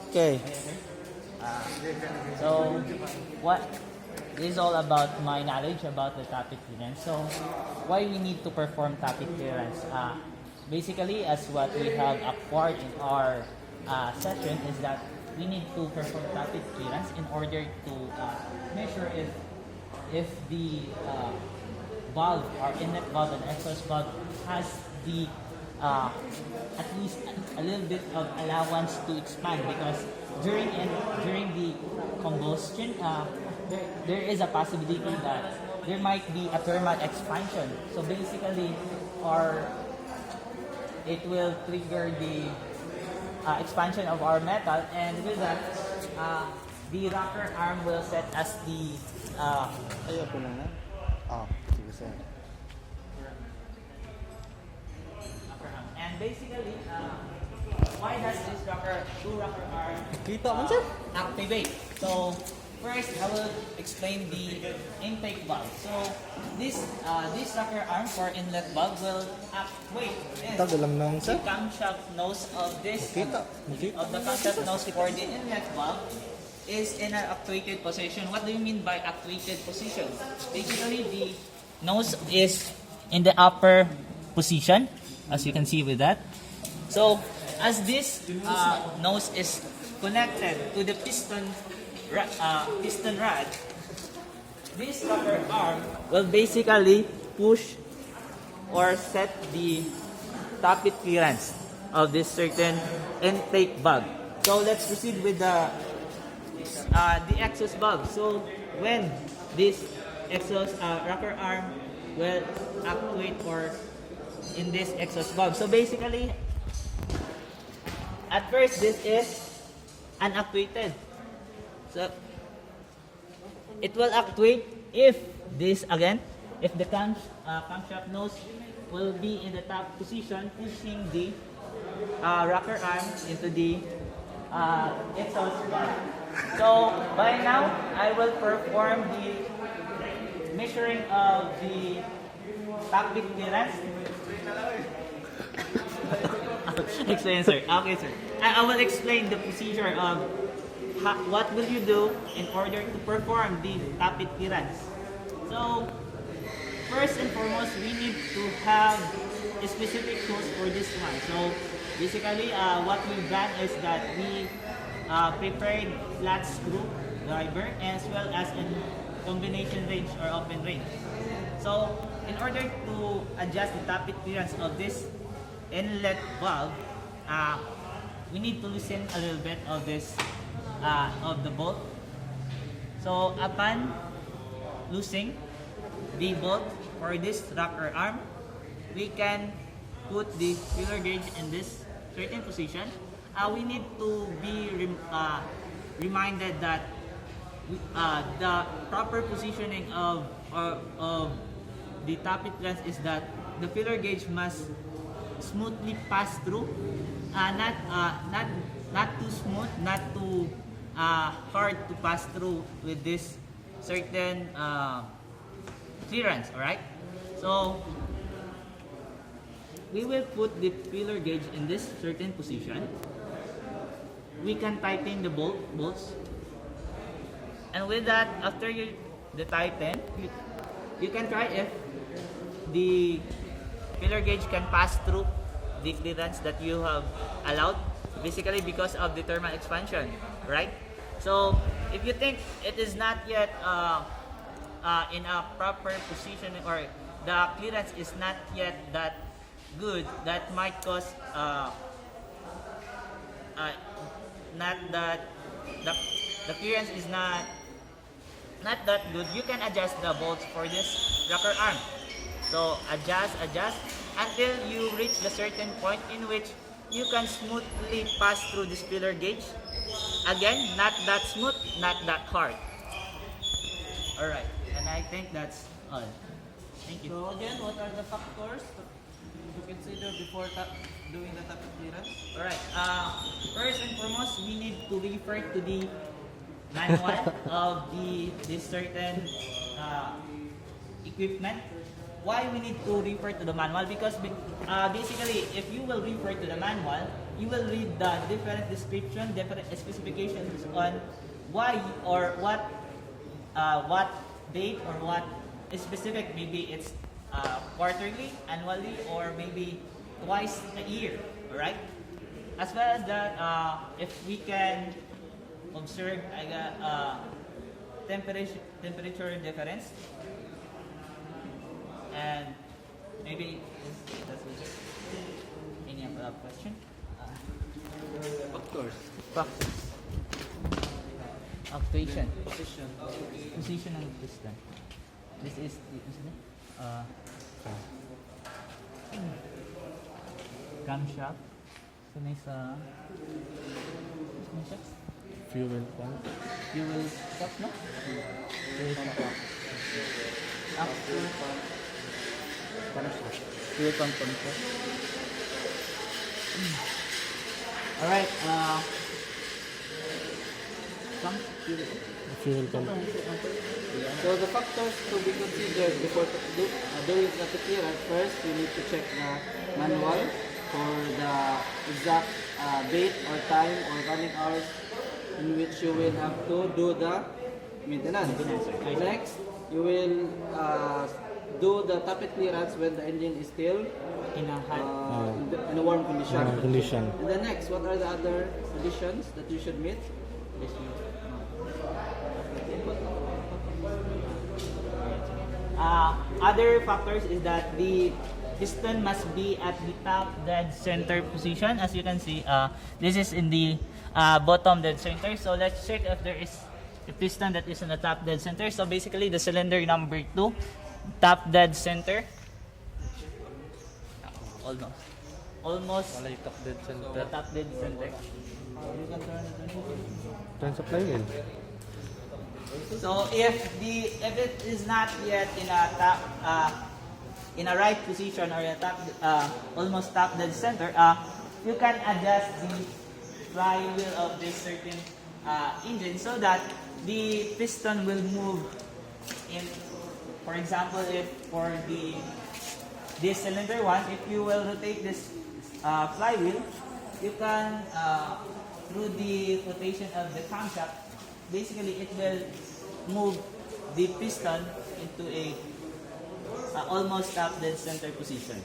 Okay. So, what this is all about my knowledge about the tappet clearance. So, why we need to perform tappet clearance? Basically, as what we have acquired in our session is that we need to perform tappet clearance in order to measure if the valve or inlet valve and exhaust valve has the at least a little bit of allowance to expand, because during the combustion there is a possibility that there might be a thermal expansion. So basically, it will trigger the expansion of our metal, and with that the rocker arm will set as the Ayoko na na. Sige sir. and basically, why does this two rocker arm Kita man sir? activate? So first, I will explain the intake valve. So this rocker arm for inlet valve will actuate Tagal lang nang the sir. camshaft nose of this Kita. Makita. of the camshaft nose for the inlet valve is in an actuated position. What do you mean by actuated position? Basically, the nose is in the upper position, as you can see with that. So, as this nose is connected to the piston rod, this rocker arm will basically push or set the tappet clearance of this certain intake valve. So let's proceed with the exhaust valve. So when this exhaust rocker arm will actuate or in this exhaust valve. So basically, at first this is unactuated. So it will actuate if if the camshaft nose will be in the top position, pushing the rocker arm into the exhaust valve. So by now, I will perform the measuring of the tappet clearance. Explain, sir. Okay, sir. I will explain the procedure of what will you do in order to perform the tappet clearance. So, first and foremost, we need to have a specific tools for this one. So, basically, what we've done is that we prepared flat screw driver as well as in combination range or open range. So, in order to adjust the tappet clearance of this inlet valve, we need to loosen a little bit of this of the bolt. So upon loosening the bolt for this rocker arm, we can put the feeler gauge in this certain position. We need to be reminded that the proper positioning of the tappet clearance is that the feeler gauge must smoothly pass through, not too smooth, not too hard to pass through with this certain clearance. All right. So we will put the feeler gauge in this certain position. We can tighten the bolts, and with that, after you tighten, you can try if the feeler gauge can pass through the clearance that you have allowed, basically because of the thermal expansion, right? So if you think it is not yet in a proper position, or the clearance is not yet that good, that might cause not that the clearance is not that good, you can adjust the bolts for this rocker arm. So adjust until you reach the certain point in which you can smoothly pass through this feeler gauge. Again, not that smooth, not that hard. Alright, and I think that's all. Thank you. So again, what are the factors to consider before doing the tappet clearance? Alright, first and foremost, we need to refer to the manual of this certain equipment. Why we need to refer to the manual? Because basically, if you will refer to the manual, you will read the different description, different specifications on why or what date or what specific, maybe it's quarterly, annually, or maybe twice a year, alright? As well as that, if we can observe temperature difference, and maybe that's it. Any other question? Factors. Factors. Actuation. Position. Position ng piston. This is camshaft. So next camshaft. Fuel pump. Fuel cap, no? Fuel cap. Fuel pump. Fuel pump control. Alright, Fuel pump. So the factors to be considered before doing traffic clearance, first you need to check the manual for the exact date or time or running hours in which you will have to do the maintenance. Next, you will do the tappet clearance when the engine is still in a in a warm condition. Condition. And then next, what are the other conditions that you should meet? Other factors is that the piston must be at the top dead center position. As you can see, this is in the bottom dead center. So let's check if there is a piston that is in the top dead center. So basically, the cylinder number 2, top dead center. Almost. Wala yung top dead center. The top dead center. Turn sa flywheel. So if it is not yet in a top in a right position or in a top almost top dead center, you can adjust the flywheel of this certain engine so that the piston will move in. For example, if for this cylinder 1, if you will rotate this flywheel, you can through the rotation of the camshaft, basically it will move the piston into a almost top dead center position.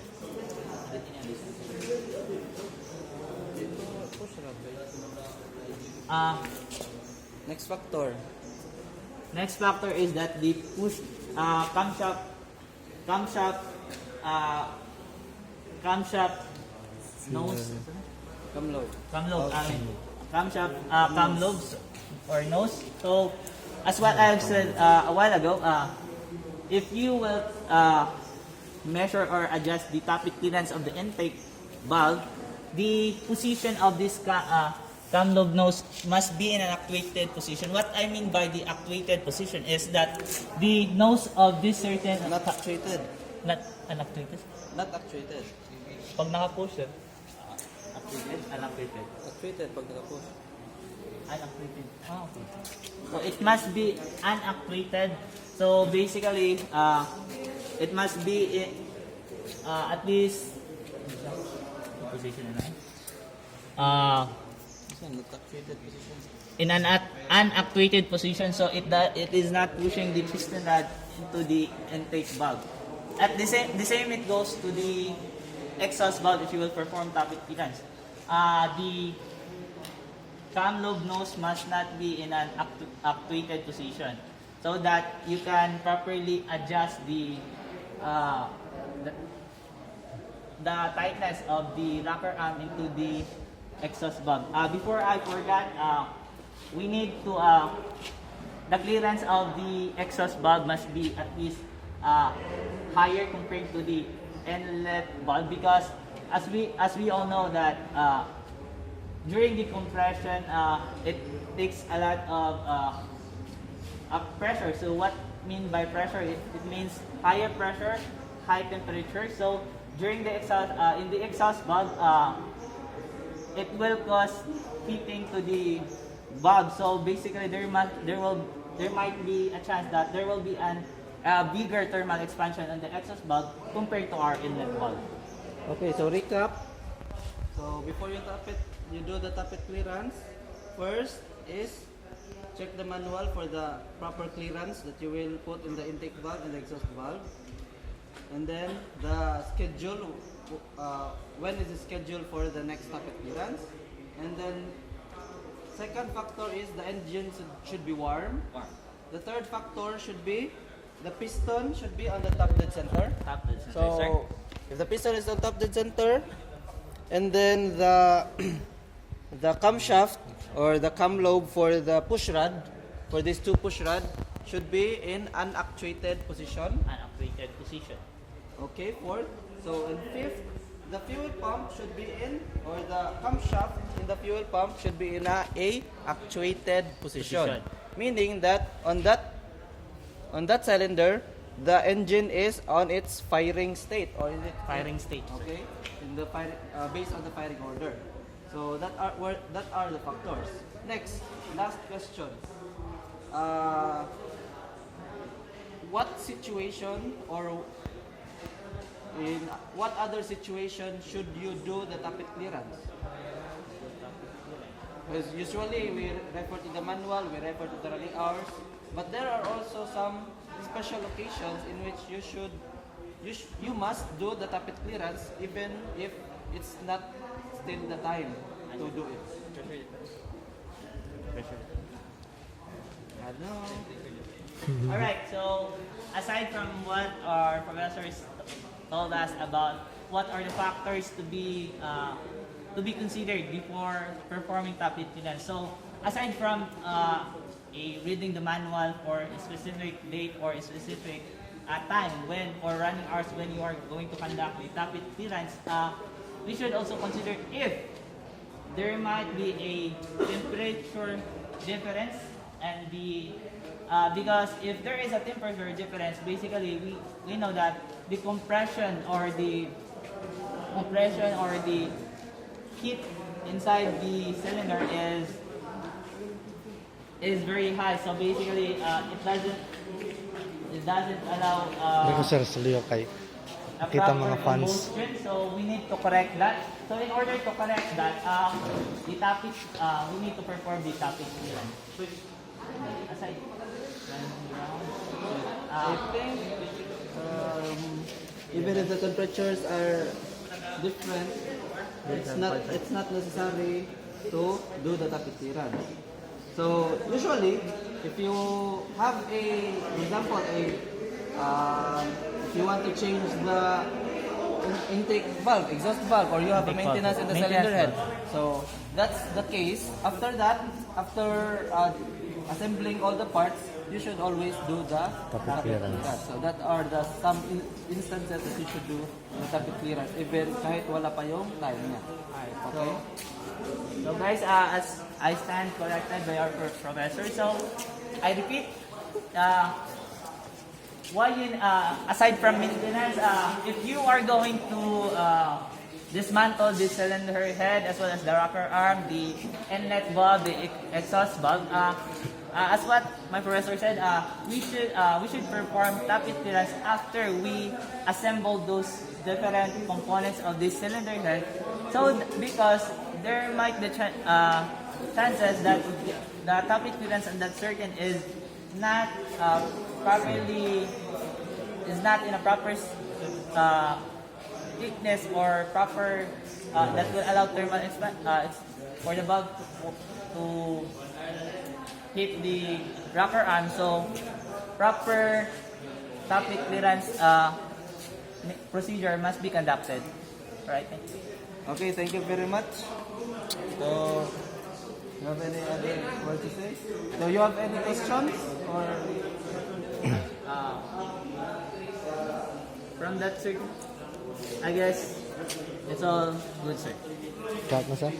Next factor. Next factor is that the push camshaft nose Come low. camshaft cam lobes or nose. So as what I have said a while ago, if you will measure or adjust the tappet clearance of the intake valve, the position of this cam lobe nose must be in an actuated position. What I mean by the actuated position is that the nose of this certain Not actuated. not unactuated. Not actuated. Pag naka-push siya, actuated, unactuated. Actuated pag naka-push. Unactuated. Okay. So it must be unactuated. So basically, it must be at least position na. Not actuated position. In an unactuated position, so it is not pushing the piston rod into the intake valve. At the same it goes to the exhaust valve if you will perform tappet clearance. The cam lobe nose must not be in an actuated position so that you can properly adjust the tightness of the rocker arm into the exhaust valve. Before I forgot, we need to the clearance of the exhaust valve must be at least higher compared to the inlet valve, because as we all know that during the compression it takes a lot of pressure. So what mean by pressure? It means higher pressure, high temperature. So during the exhaust in the exhaust valve, it will cause heating to the valve. So basically, there might be a chance that there will be a bigger thermal expansion on the exhaust valve compared to our inlet valve. Okay, so recap. So So before you do the tappet clearance, first is check the manual for the proper clearance that you will put in the intake valve and the exhaust valve. And then the schedule, when is the schedule for the next tappet clearance. And then second factor is the engine should be warm. The third factor should be the piston should be on the top dead center. Top dead center, So sir. if the piston is on top dead center, and then the the camshaft or the cam lobe for the push rod, for these two push rod, should be in unactuated position. Unactuated position. Okay, fourth. So in fifth, the fuel pump should be in, or the camshaft in the fuel pump should be in a actuated position. Meaning that on that cylinder, the engine is on its firing state, or is it Firing state. Okay, in the based on the firing order. So that are the factors. Next, last question. What situation, or in what other situation should you do the tappet clearance? Because usually we refer to the manual, we refer to the running hours, but there are also some special occasions in which you must do the tappet clearance even if it's not still the time to do it. Alright, so aside from what our professors told us about what are the factors to be considered before performing tappet clearance. So aside from reading the manual for a specific date or a specific time when, or running hours when you are going to conduct the tappet clearance, we should also consider if there might be a temperature difference, and because if there is a temperature difference, basically we know that the compression or the heat inside the cylinder is very high. So basically it doesn't allow Hindi ko sir, saliyo kay a kita proper mga fans. combustion. So we need to correct that. So in order to correct that, the tappet, we need to perform the tappet clearance. Aside, I think even if the temperatures are different, it's not necessary to do the tappet clearance. So usually, if you have for example, if you want to change the intake valve, exhaust valve, or you have a Intake maintenance valve. in the Maintenance cylinder head. valve. So that's the case. After that, after assembling all the parts, you should always do the tappet clearance. So that are the some instances that you should do the tappet clearance, even kahit wala pa yung time niya. Okay? So guys, as I stand corrected by our professor, so I repeat, aside from maintenance, if you are going to dismantle the cylinder head as well as the rocker arm, the inlet valve, the exhaust valve, as what my professor said, we should perform tappet clearance after we assemble those different components of the cylinder head. So because there might be chances that the tappet clearance on that circuit is not in a proper thickness or proper that will allow thermal for the valve to hit the rocker arm. So proper tappet clearance procedure must be conducted. Right? Thank you. Okay, thank you very much. So, you have any other words to say? So, you have any questions? Or From that, sir, I guess it's all good, sir. Cut na sir?